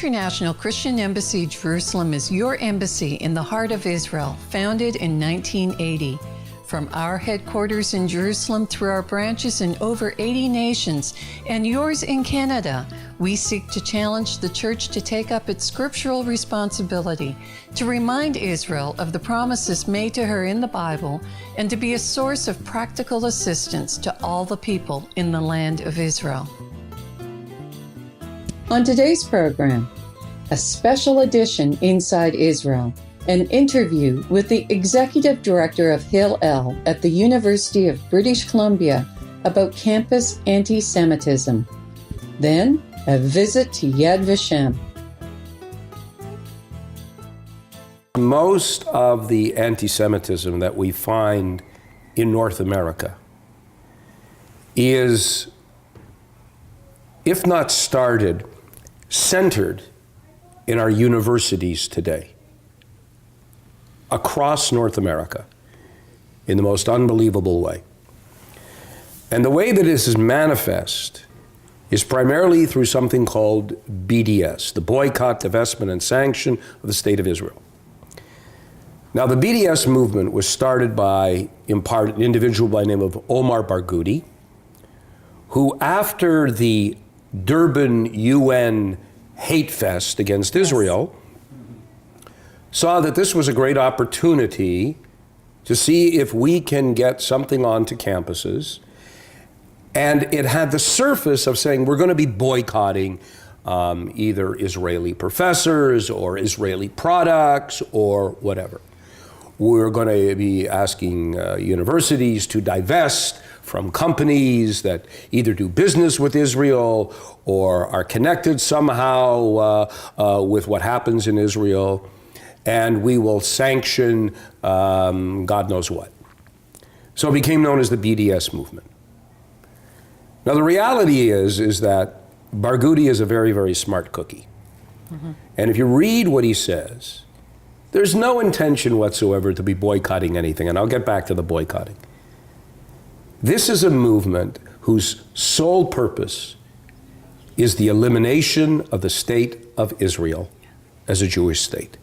International Christian Embassy Jerusalem is your embassy in the heart of Israel, founded in 1980. From our headquarters in Jerusalem through our branches in over 80 nations and yours in Canada, we seek to challenge the church to take up its scriptural responsibility, to remind Israel of the promises made to her in the Bible, and to be a source of practical assistance to all the people in the land of Israel. On today's program, a special edition Inside Israel, an interview with the Executive Director of Hillel at the University of British Columbia about campus anti-Semitism. Then, a visit to Yad Vashem. Most of the anti-Semitism that we find in North America is, if not started, centered in our universities today, across North America, in the most unbelievable way. And the way that this is manifest is primarily through something called BDS, the Boycott, Divestment, and Sanction of the State of Israel. Now, the BDS movement was started by, in part, an individual by the name of Omar Barghouti, who, after the Durban UN hate fest against Israel, saw that this was a great opportunity to see if we can get something onto campuses. And it had the surface of saying we're going to be boycotting either Israeli professors or Israeli products or whatever. We're going to be asking universities to divest from companies that either do business with Israel or are connected somehow with what happens in Israel. And we will sanction God knows what. So it became known as the BDS movement. Now the reality is that Barghouti is a very, very smart cookie. Mm-hmm. And if you read what he says, there's no intention whatsoever to be boycotting anything, and I'll get back to the boycotting. This is a movement whose sole purpose is the elimination of the state of Israel as a Jewish state.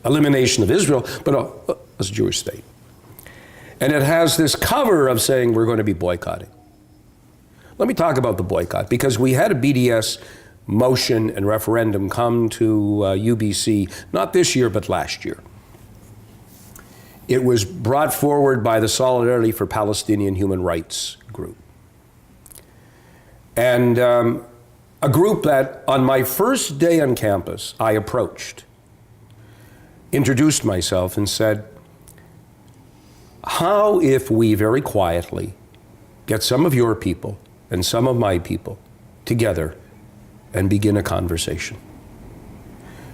Elimination of Israel, but as a Jewish state. And it has this cover of saying we're going to be boycotting. Let me talk about the boycott, because we had a BDS motion and referendum come to UBC, not this year, but last year. It was brought forward by the Solidarity for Palestinian Human Rights group. And a group that on my first day on campus, I approached, introduced myself and said, how if we very quietly get some of your people and some of my people together and begin a conversation?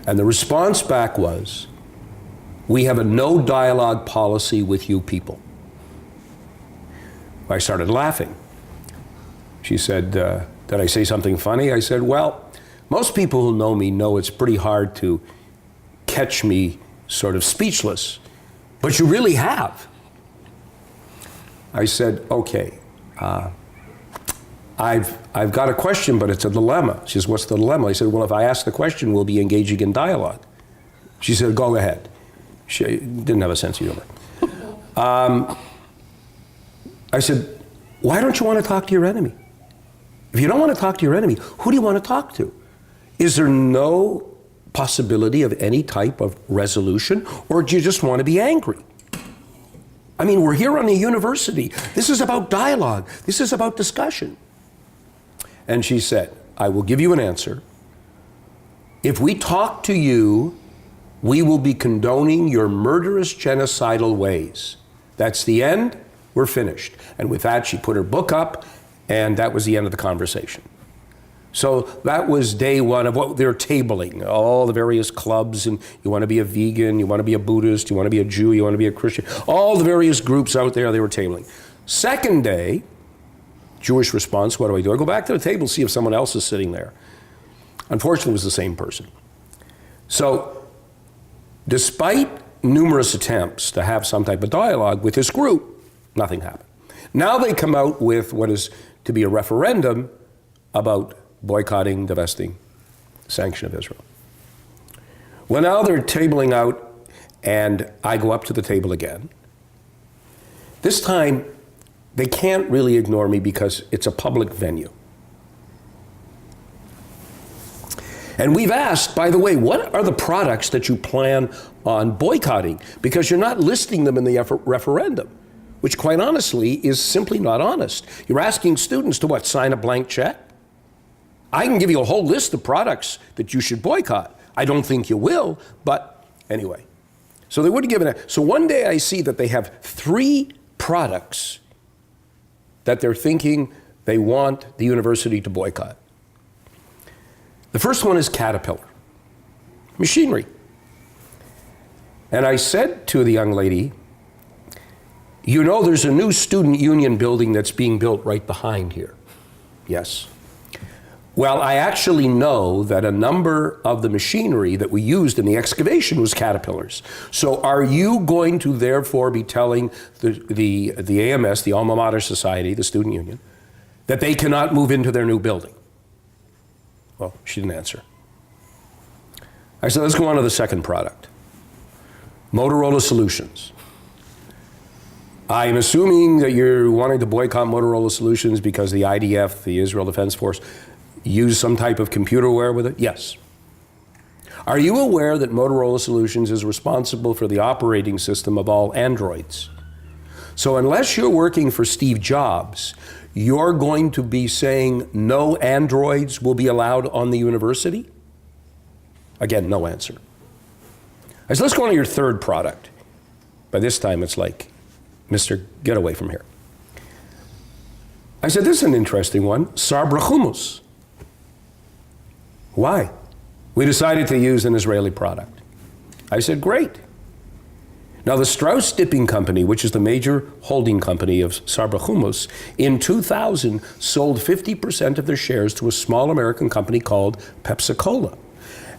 And the response back was, we have a no dialogue policy with you people. I started laughing. She said, did I say something funny? I said, well, most people who know me know it's pretty hard to catch me sort of speechless, but you really have. I said, okay, I've got a question, but it's a dilemma. She says, what's the dilemma? I said, well, if I ask the question, we'll be engaging in dialogue. She said, go ahead. She didn't have a sense of humor. I said, why don't you want to talk to your enemy? If you don't want to talk to your enemy, who do you want to talk to? Is there no possibility of any type of resolution, or do you just want to be angry? I mean, we're here on a university. This is about dialogue. This is about discussion. And she said, I will give you an answer. If we talk to you, we will be condoning your murderous genocidal ways. That's the end. We're finished. And with that, she put her book up, and that was the end of the conversation. So that was day one of what they're tabling, all the various clubs, and you want to be a vegan, you want to be a Buddhist, you want to be a Jew, you want to be a Christian, all the various groups out there they were tabling. Second day, Jewish response, what do? I go back to the table, see if someone else is sitting there. Unfortunately, it was the same person. So, despite numerous attempts to have some type of dialogue with this group, nothing happened. Now they come out with what is to be a referendum about boycotting, divesting, sanction of Israel. Well, now they're tabling out, and I go up to the table again. This time, they can't really ignore me because it's a public venue. And we've asked, by the way, what are the products that you plan on boycotting? Because you're not listing them in the referendum, which quite honestly is simply not honest. You're asking students to what, sign a blank check? I can give you a whole list of products that you should boycott. I don't think you will, but anyway. So they wouldn't give it. So one day I see that they have 3 products that they're thinking they want the university to boycott. The first one is Caterpillar, machinery. And I said to the young lady, you know there's a new student union building that's being built right behind here. Yes. Well, I actually know that a number of the machinery that we used in the excavation was Caterpillars. So are you going to therefore be telling the AMS, the Alma Mater Society, the student union, that they cannot move into their new building? Well, she didn't answer. I said, let's go on to the second product. Motorola Solutions. I'm assuming that you're wanting to boycott Motorola Solutions because the IDF, the Israel Defense Force, use some type of computerware with it? Yes. Are you aware that Motorola Solutions is responsible for the operating system of all Androids? So unless you're working for Steve Jobs, you're going to be saying no Androids will be allowed on the university? Again, no answer. I said, let's go on to your third product. By this time, it's like, Mr. Get away from here. I said, this is an interesting one, Sabra hummus. Why? We decided to use an Israeli product. I said, great. Now the Strauss Dipping Company, which is the major holding company of Sabra hummus, in 2000 sold 50% of their shares to a small American company called Pepsi-Cola.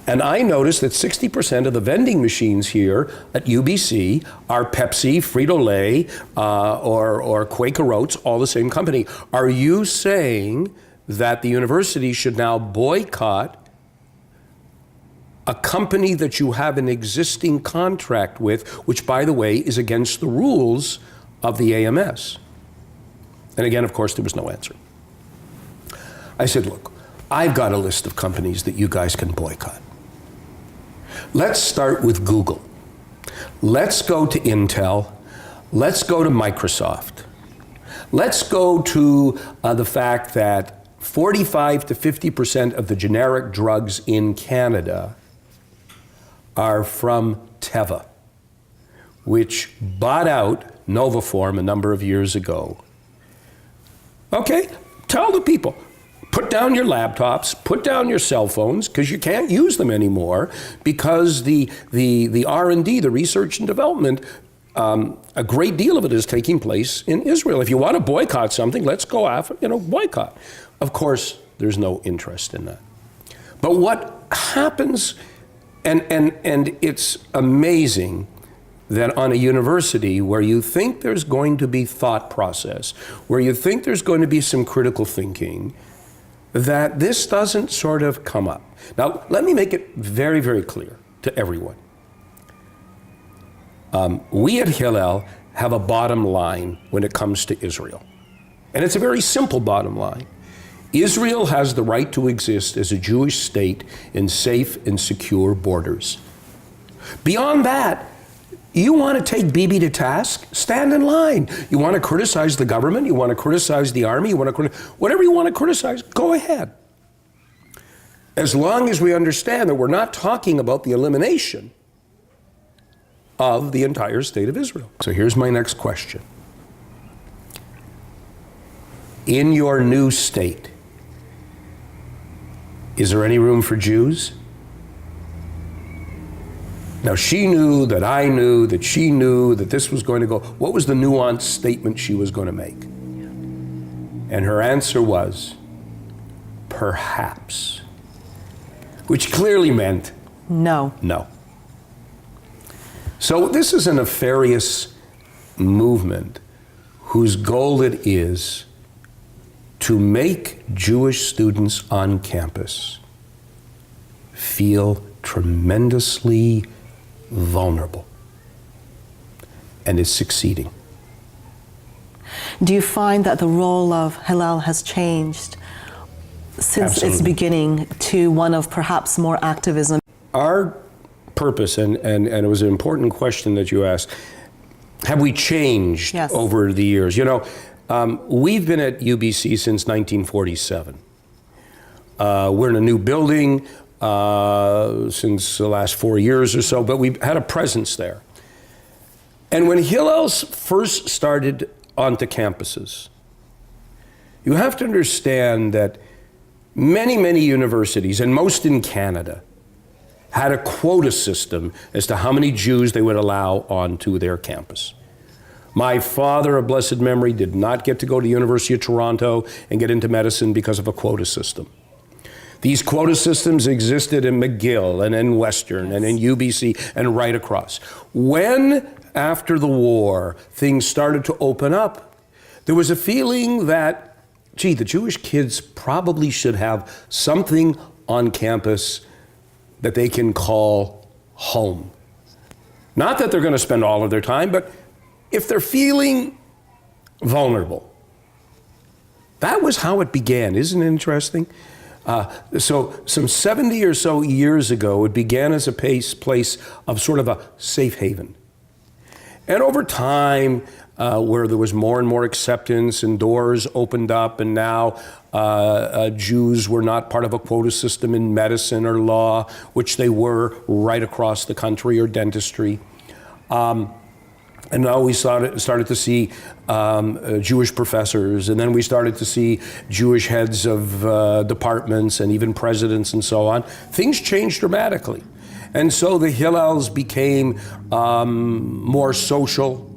And I noticed that 60% of the vending machines here at UBC are Pepsi, Frito-Lay, or Quaker Oats, all the same company. Are you saying that the university should now boycott a company that you have an existing contract with, which, by the way, is against the rules of the AMS? And again, of course, there was no answer. I said, look, I've got a list of companies that you guys can boycott. Let's start with Google. Let's go to Intel. Let's go to Microsoft. Let's go to the fact that 45 to 50% of the generic drugs in Canada are from Teva, which bought out Novaform a number of years ago. Okay, tell the people, put down your laptops, put down your cell phones, because you can't use them anymore, because the R&D, the research and development, a great deal of it is taking place in Israel. If you want to boycott something, let's go after, boycott. Of course, there's no interest in that. But what happens, and it's amazing that on a university where you think there's going to be thought process, where you think there's going to be some critical thinking, that this doesn't sort of come up. Now, let me make it very, very clear to everyone. We at Hillel have a bottom line when it comes to Israel. And it's a very simple bottom line. Israel has the right to exist as a Jewish state in safe and secure borders. Beyond that, you want to take Bibi to task? Stand in line. You want to criticize the government? You want to criticize the army? You want to whatever you want to criticize, go ahead. As long as we understand that we're not talking about the elimination of the entire state of Israel. So here's my next question. In your new state, is there any room for Jews? Now, she knew that I knew that she knew that this was going to go. What was the nuanced statement she was going to make? And her answer was, perhaps. Which clearly meant no. No. So this is a nefarious movement whose goal it is to make Jewish students on campus feel tremendously vulnerable, and is succeeding. Do you find that the role of Hillel has changed since its beginning to one of perhaps more activism? Our purpose, and it was an important question that you asked, have we changed over the years? You know, we've been at UBC since 1947. We're in a new building since the last 4 years or so, but we've had a presence there. And when Hillel's first started onto campuses, you have to understand that many, many universities, and most in Canada, had a quota system as to how many Jews they would allow onto their campus. My father, of blessed memory, did not get to go to the University of Toronto and get into medicine because of a quota system. These quota systems existed in McGill and in Western and in UBC and right across. When, after the war, things started to open up, there was a feeling that, gee, the Jewish kids probably should have something on campus that they can call home. Not that they're going to spend all of their time, but if they're feeling vulnerable. That was how it began. Isn't it interesting? So some 70 or so years ago, it began as a place of sort of a safe haven. And over time, where there was more and more acceptance and doors opened up, and now Jews were not part of a quota system in medicine or law, which they were right across the country, or dentistry. And now we started to see Jewish professors, and then we started to see Jewish heads of departments and even presidents and so on. Things changed dramatically. And so the Hillels became more social.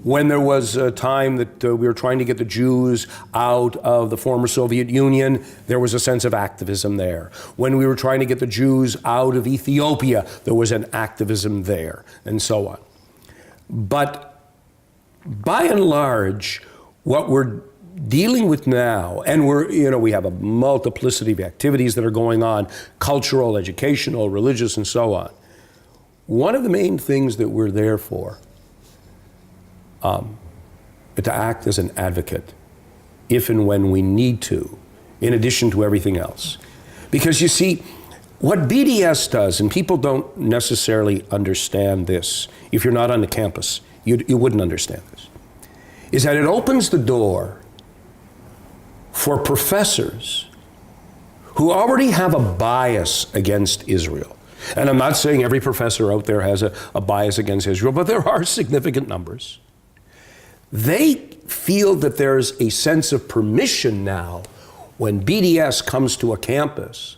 When there was a time that we were trying to get the Jews out of the former Soviet Union, there was a sense of activism there. When we were trying to get the Jews out of Ethiopia, there was an activism there, and so on. But by and large, what we're dealing with now, and we have a multiplicity of activities that are going on, cultural, educational, religious, and so on. One of the main things that we're there for, to act as an advocate, if and when we need to, in addition to everything else. Because you see, what BDS does, and people don't necessarily understand this, if you're not on the campus, you wouldn't understand this, is that it opens the door for professors who already have a bias against Israel. And I'm not saying every professor out there has a bias against Israel, but there are significant numbers. They feel that there's a sense of permission now when BDS comes to a campus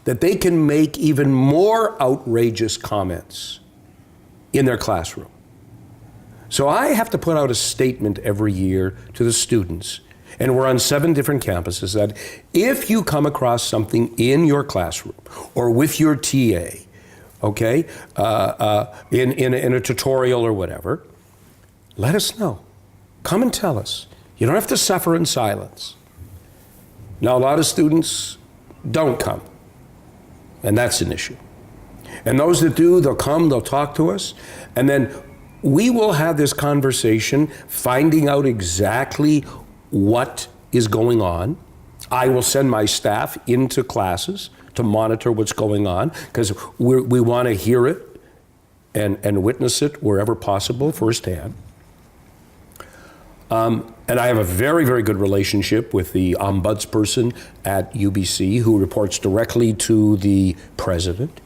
that they can make even more outrageous comments in their classroom. So I have to put out a statement every year to the students, and we're on 7 different campuses, that if you come across something in your classroom or with your TA, okay, in a tutorial or whatever, let us know. Come and tell us. You don't have to suffer in silence. Now, a lot of students don't come, and that's an issue. And those that do, they'll come, they'll talk to us, and then we will have this conversation, finding out exactly what is going on. I will send my staff into classes to monitor what's going on, because we want to hear it and witness it wherever possible firsthand. And I have a very, very good relationship with the ombudsperson at UBC, who reports directly to the president,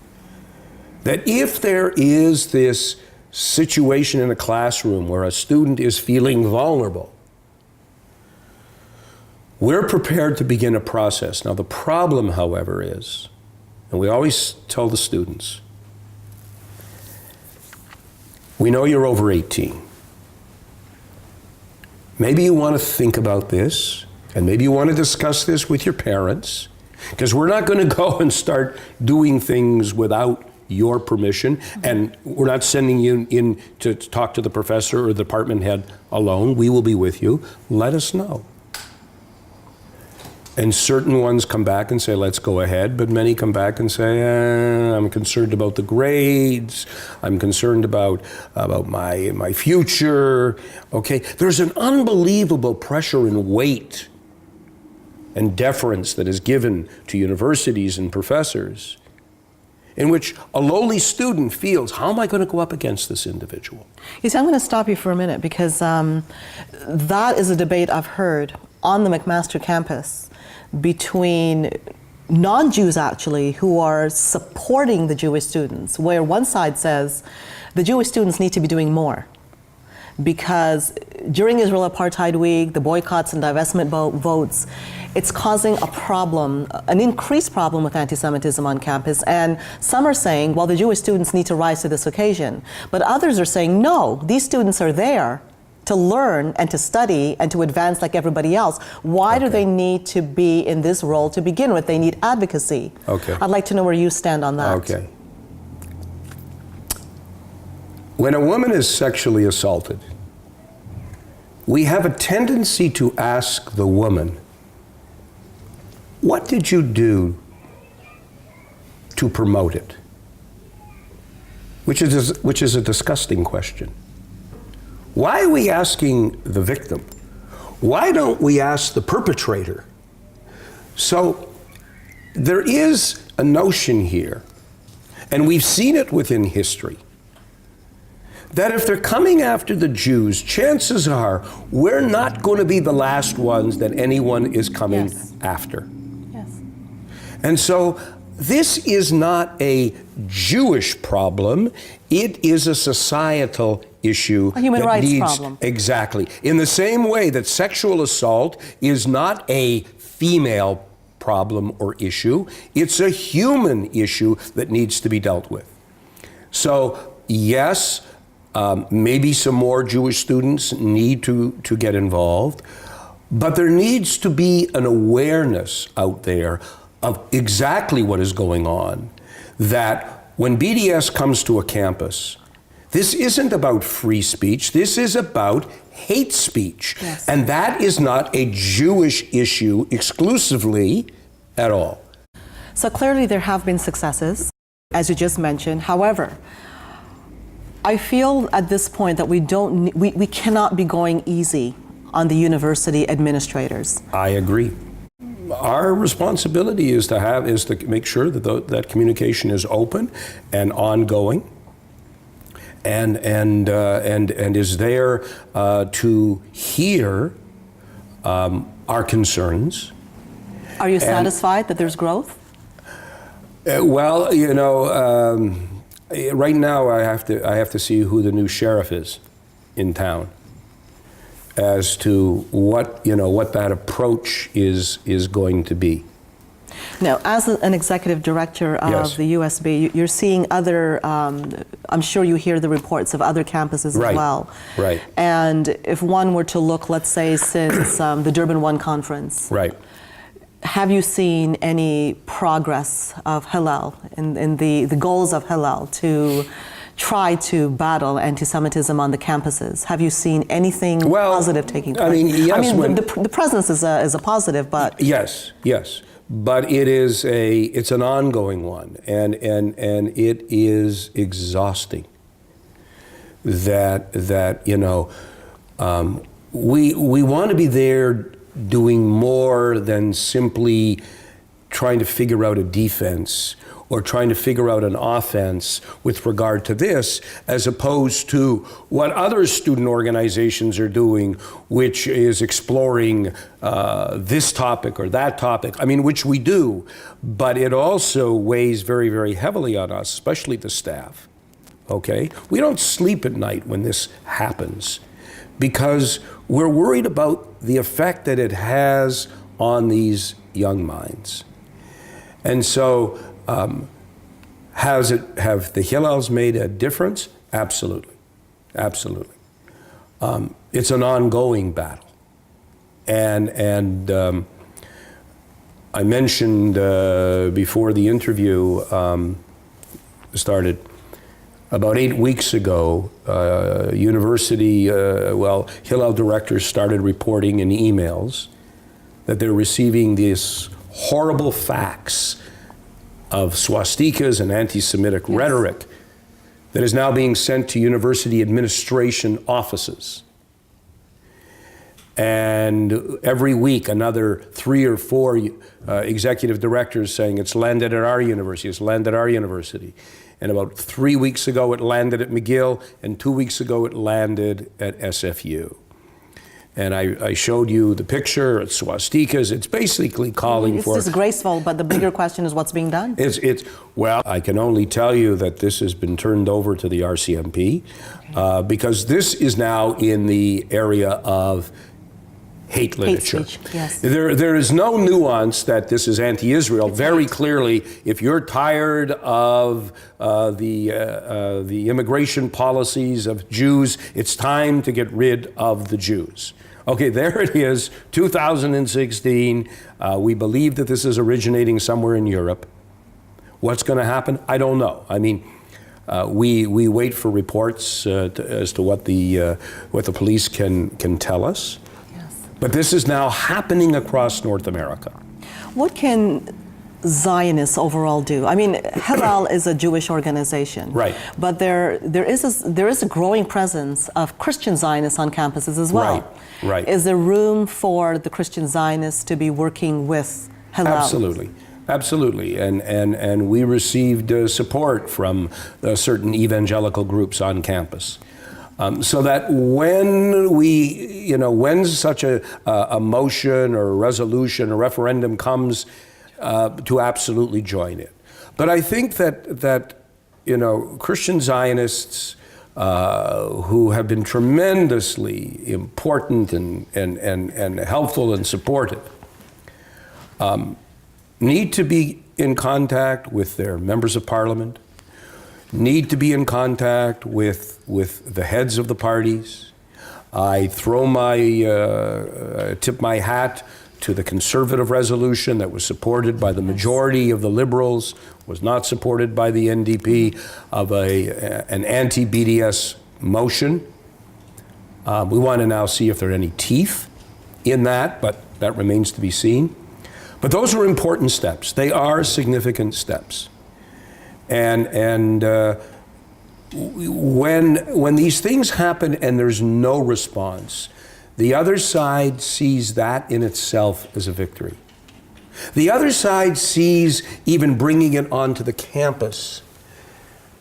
that if there is this situation in a classroom where a student is feeling vulnerable, we're prepared to begin a process. Now, the problem, however, is, and we always tell the students, we know you're over 18. Maybe you want to think about this, and maybe you want to discuss this with your parents, because we're not going to go and start doing things without your permission, and we're not sending you in to talk to the professor or the department head alone. We will be with you. Let us know. And certain ones come back and say, let's go ahead, but many come back and say, I'm concerned about the grades, I'm concerned about my future, okay? There's an unbelievable pressure and weight and deference that is given to universities and professors, in which a lowly student feels, how am I going to go up against this individual? You see, I'm going to stop you for a minute, because that is a debate I've heard on the McMaster campus between non-Jews, actually, who are supporting the Jewish students, where one side says the Jewish students need to be doing more, because during Israel Apartheid Week, the boycotts and divestment votes, it's causing a problem, an increased problem with anti-Semitism on campus. And some are saying, well, the Jewish students need to rise to this occasion. But others are saying, no, these students are there to learn and to study and to advance like everybody else. Why do they need to be in this role to begin with? They need advocacy. Okay. I'd like to know where you stand on that. Okay. When a woman is sexually assaulted, we have a tendency to ask the woman, what did you do to promote it? Which is a disgusting question. Why are we asking the victim? Why don't we ask the perpetrator? So there is a notion here, and we've seen it within history, that if they're coming after the Jews, chances are we're not going to be the last ones that anyone is coming after. Yes. And so this is not a Jewish problem, it is a societal issue. A human rights problem. Exactly. In the same way that sexual assault is not a female problem or issue, it's a human issue that needs to be dealt with. So yes, maybe some more Jewish students need to get involved, but there needs to be an awareness out there of exactly what is going on, that when BDS comes to a campus, this isn't about free speech, this is about hate speech. Yes. And that is not a Jewish issue exclusively at all. So clearly there have been successes, as you just mentioned. However, I feel at this point that we cannot be going easy on the university administrators. I agree. Our responsibility is to make sure that that communication is open and ongoing, and is there to hear our concerns. Are you satisfied that there's growth? Well, you know, right now I have to see who the new sheriff is in town, as to what that approach is going to be. Now, as an executive director of the USB, you're seeing other, I'm sure you hear the reports of other campuses as well. Right. And if one were to look, let's say, since the Durban 1 conference, right. Have you seen any progress of Hillel in the goals of Hillel to try to battle anti-Semitism on the campuses? Have you seen anything positive taking place? I mean, yes. The presence is a positive, but yes. But it's an ongoing one, and it is exhausting. That we want to be there doing more than simply trying to figure out a defense or trying to figure out an offense with regard to this, as opposed to what other student organizations are doing, which is exploring this topic or that topic. I mean, which we do, but it also weighs very, very heavily on us, especially the staff, okay? We don't sleep at night when this happens, because we're worried about the effect that it has on these young minds. And so, have the Hillels made a difference? Absolutely. It's an ongoing battle. And I mentioned before the interview started, about 8 weeks ago, Hillel directors started reporting in emails that they're receiving this horrible facts of swastikas and anti-Semitic rhetoric that is now being sent to university administration offices. And every week, another 3 or 4 executive directors saying it's landed at our university, it's landed at our university. And about 3 weeks ago, it landed at McGill, and 2 weeks ago, it landed at SFU. And I showed you the picture, it's swastikas, it's basically calling for... It's disgraceful, but the bigger question is what's being done? Well, I can only tell you that this has been turned over to the RCMP, because this is now in the area of hate literature. Hate speech, yes. There is no nuance that this is anti-Israel. Very clearly, if you're tired of the immigration policies of Jews, it's time to get rid of the Jews. Okay, there it is, 2016. We believe that this is originating somewhere in Europe. What's going to happen? I don't know. I mean, we wait for reports as to what the police can tell us. But this is now happening across North America. What can Zionists overall do? I mean, Hillel is a Jewish organization, right? But there is a growing presence of Christian Zionists on campuses as well. Right. Is there room for the Christian Zionists to be working with Hillel? Absolutely. And we received support from certain evangelical groups on campus. So that when such a motion or a resolution, a referendum comes, to absolutely join it. But I think that Christian Zionists who have been tremendously important and helpful and supportive need to be in contact with their members of parliament, need to be in contact with the heads of the parties. I tip my hat to the conservative resolution that was supported by the majority of the Liberals, was not supported by the NDP, of an anti-BDS motion. We want to now see if there are any teeth in that, but that remains to be seen. But those are important steps. They are significant steps. And when these things happen and there's no response, the other side sees that in itself as a victory. The other side sees even bringing it onto the campus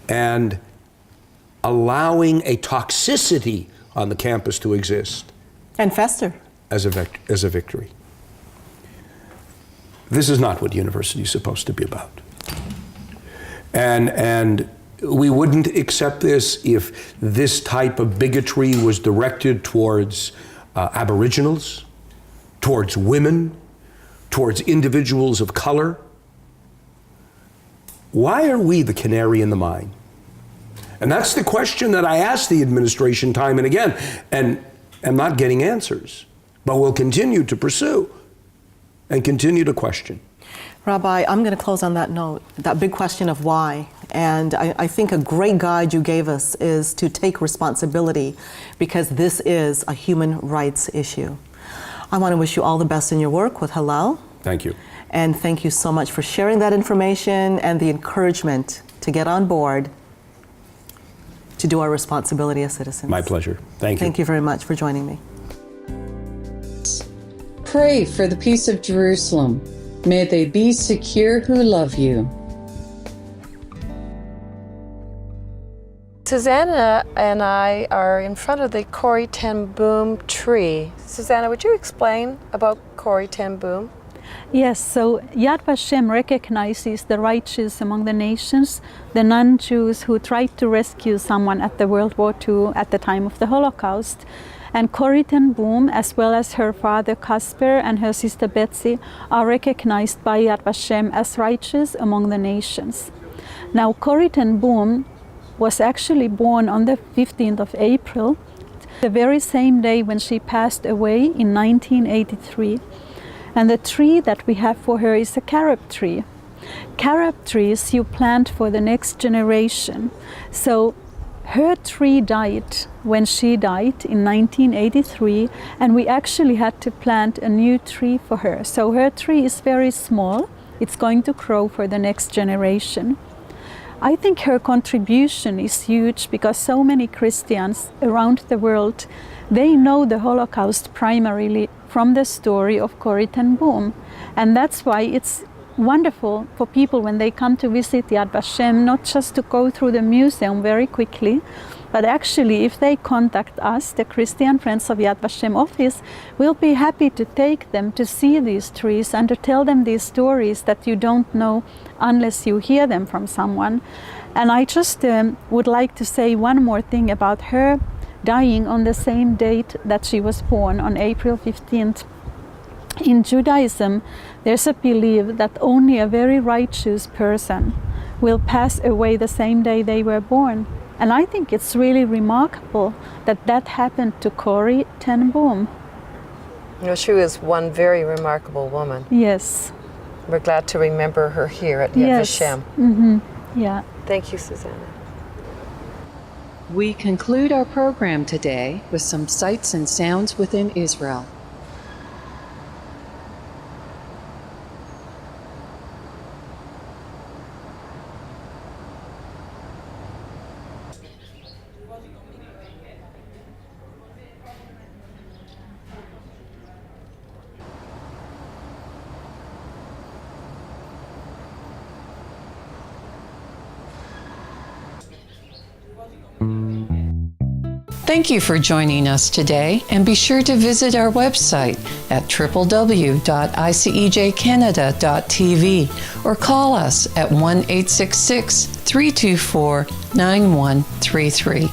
and allowing a toxicity on the campus to exist. And fester. As a victory. This is not what university is supposed to be about. And we wouldn't accept this if this type of bigotry was directed towards Aboriginals, towards women, towards individuals of color. Why are we the canary in the mine? And that's the question that I ask the administration time and again, and am not getting answers, but will continue to pursue and continue to question. Rabbi, I'm going to close on that note, that big question of why. And I think a great guide you gave us is to take responsibility, because this is a human rights issue. I want to wish you all the best in your work with Hillel. Thank you. And thank you so much for sharing that information and the encouragement to get on board to do our responsibility as citizens. My pleasure. Thank you. Thank you very much for joining me. Pray for the peace of Jerusalem. May they be secure who love you. Susanna and I are in front of the Corrie ten Boom tree. Susanna, would you explain about Corrie ten Boom? Yes, so Yad Vashem recognizes the righteous among the nations, the non-Jews who tried to rescue someone at the World War II at the time of the Holocaust. And Corrie ten Boom, as well as her father Kasper and her sister Betsy, are recognized by Yad Vashem as righteous among the nations. Now, Corrie ten Boom was actually born on the 15th of April, the very same day when she passed away in 1983. And the tree that we have for her is a carob tree. Carob trees you plant for the next generation. So Her tree died when she died in 1983, and we actually had to plant a new tree for her. So her tree is very small. It's going to grow for the next generation. I think her contribution is huge because so many Christians around the world, they know the Holocaust primarily from the story of Corrie ten Boom. And that's why it's wonderful for people when they come to visit Yad Vashem, not just to go through the museum very quickly, but actually if they contact us, the Christian Friends of Yad Vashem office, we'll be happy to take them to see these trees and to tell them these stories that you don't know unless you hear them from someone. And I just would like to say one more thing about her dying on the same date that she was born, on April 15th. In Judaism, there's a belief that only a very righteous person will pass away the same day they were born. And I think it's really remarkable that that happened to Corrie ten Boom. You know, she was one very remarkable woman. Yes. We're glad to remember her here at Yad Vashem. Mm-hmm. Yeah. Thank you, Susanna. We conclude our program today with some sights and sounds within Israel. Thank you for joining us today, and be sure to visit our website at www.icejcanada.tv or call us at 1-866-324-9133.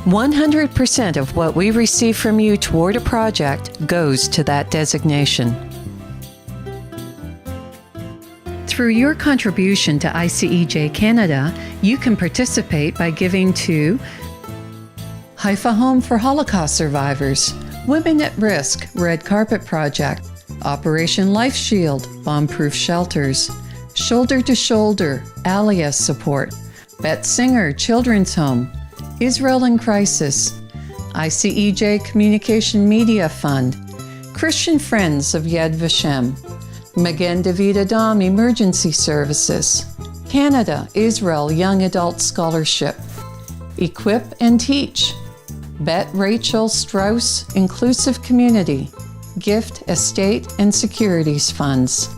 100% of what we receive from you toward a project goes to that designation. Through your contribution to ICEJ Canada, you can participate by giving to Haifa Home for Holocaust Survivors, Women at Risk, Red Carpet Project, Operation Life Shield, Bomb-Proof Shelters, Shoulder to Shoulder, Alias Support, Bet Singer Children's Home, Israel in Crisis, ICEJ Communication Media Fund, Christian Friends of Yad Vashem, Magen David Adam Emergency Services, Canada Israel Young Adult Scholarship, Equip and Teach, Bet Rachel Strauss Inclusive Community, Gift Estate and Securities Funds.